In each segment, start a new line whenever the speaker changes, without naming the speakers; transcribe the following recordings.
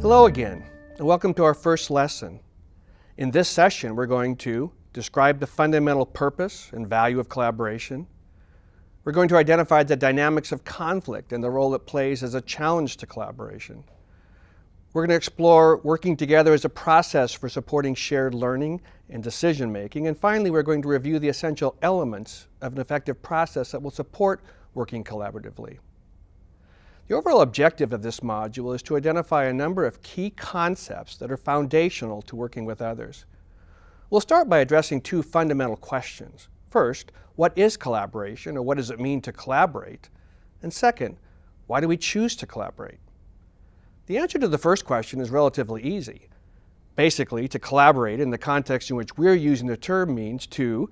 Hello again, and welcome to our first lesson. In this session, we're going to describe the fundamental purpose and value of collaboration. We're going to identify the dynamics of conflict and the role it plays as a challenge to collaboration. We're going to explore working together as a process for supporting shared learning and decision making. And finally, we're going to review the essential elements of an effective process that will support working collaboratively. The overall objective of this module is to identify a number of key concepts that are foundational to working with others. We'll start by addressing two fundamental questions. First, what is collaboration, or what does it mean to collaborate? And second, why do we choose to collaborate? The answer to the first question is relatively easy. Basically, to collaborate in the context in which we're using the term means to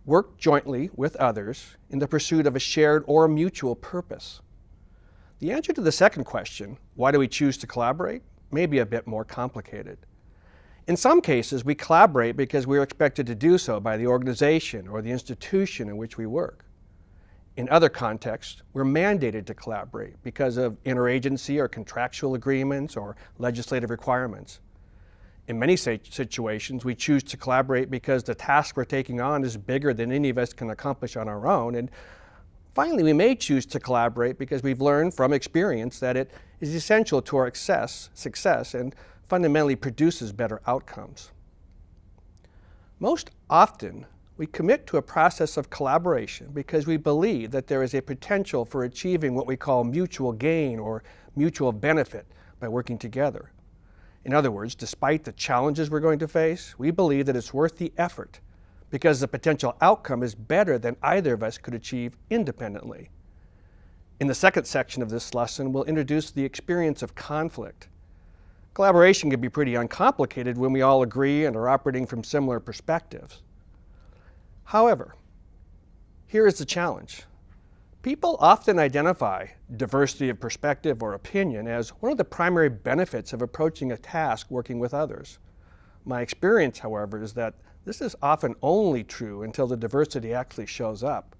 work jointly with others in the pursuit of a shared or mutual purpose. The answer to the second question, why do we choose to collaborate, may be a bit more complicated. In some cases, we collaborate because we're expected to do so by the organization or the institution in which we work. In other contexts, we're mandated to collaborate because of interagency or contractual agreements or legislative requirements. In many situations, we choose to collaborate because the task we're taking on is bigger than any of us can accomplish on our own. And finally, we may choose to collaborate because we've learned from experience that it is essential to our success and fundamentally produces better outcomes. Most often, we commit to a process of collaboration because we believe that there is a potential for achieving what we call mutual gain or mutual benefit by working together. In other words, despite the challenges we're going to face, we believe that it's worth the effort because the potential outcome is better than either of us could achieve independently. In the second section of this lesson, we'll introduce the experience of conflict. Collaboration can be pretty uncomplicated when we all agree and are operating from similar perspectives. However, here is the challenge. People often identify diversity of perspective or opinion as one of the primary benefits of approaching a task working with others. My experience, however, is that this is often only true until the diversity actually shows up.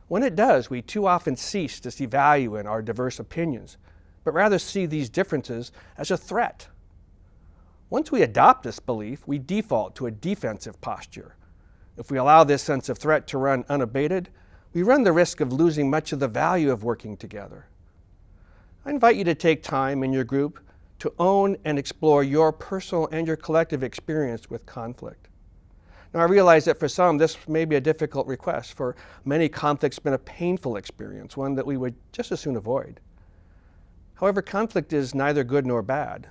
When it does, we too often cease to see value in our diverse opinions, but rather see these differences as a threat. Once we adopt this belief, we default to a defensive posture. If we allow this sense of threat to run unabated, we run the risk of losing much of the value of working together. I invite you to take time in your group to own and explore your personal and your collective experience with conflict. Now, I realize that for some, this may be a difficult request. For many, conflict's been a painful experience, one that we would just as soon avoid. However, conflict is neither good nor bad.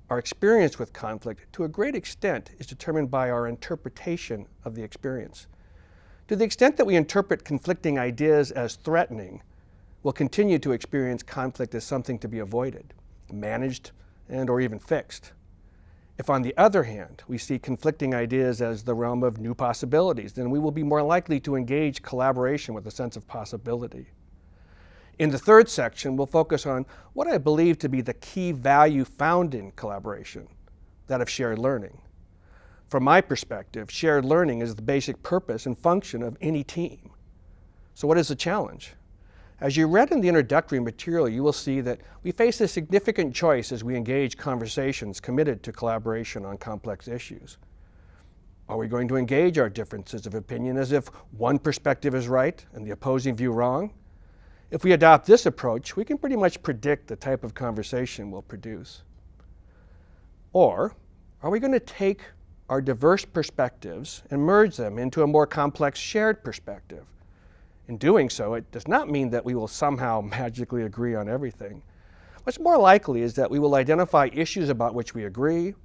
Our experience with conflict, to a great extent, is determined by our interpretation of the experience. To the extent that we interpret conflicting ideas as threatening, we'll continue to experience conflict as something to be avoided, managed, and or even fixed. If, on the other hand, we see conflicting ideas as the realm of new possibilities, then we will be more likely to engage collaboration with a sense of possibility. In the third section, we'll focus on what I believe to be the key value found in collaboration, that of shared learning. From my perspective, shared learning is the basic purpose and function of any team. So what is the challenge? As you read in the introductory material, you will see that we face a significant choice as we engage conversations committed to collaboration on complex issues. Are we going to engage our differences of opinion as if one perspective is right and the opposing view wrong? If we adopt this approach, we can pretty much predict the type of conversation we'll produce. Or are we going to take our diverse perspectives and merge them into a more complex shared perspective? In doing so, it does not mean that we will somehow magically agree on everything. What's more likely is that we will identify issues about which we agree,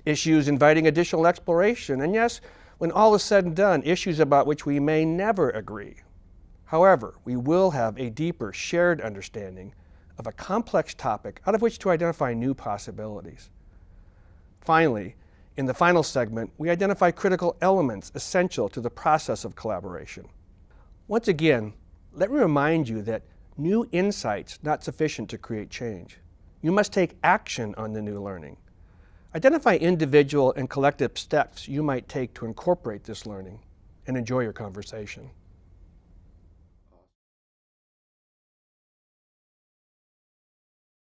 issues inviting additional exploration, and yes, when all is said and done, issues about which we may never agree. However, we will have a deeper shared understanding of a complex topic out of which to identify new possibilities. Finally, in the final segment, we identify critical elements essential to the process of collaboration. Once again, let me remind you that new insight's not sufficient to create change. You must take action on the new learning. Identify individual and collective steps you might take to incorporate this learning, and enjoy your conversation.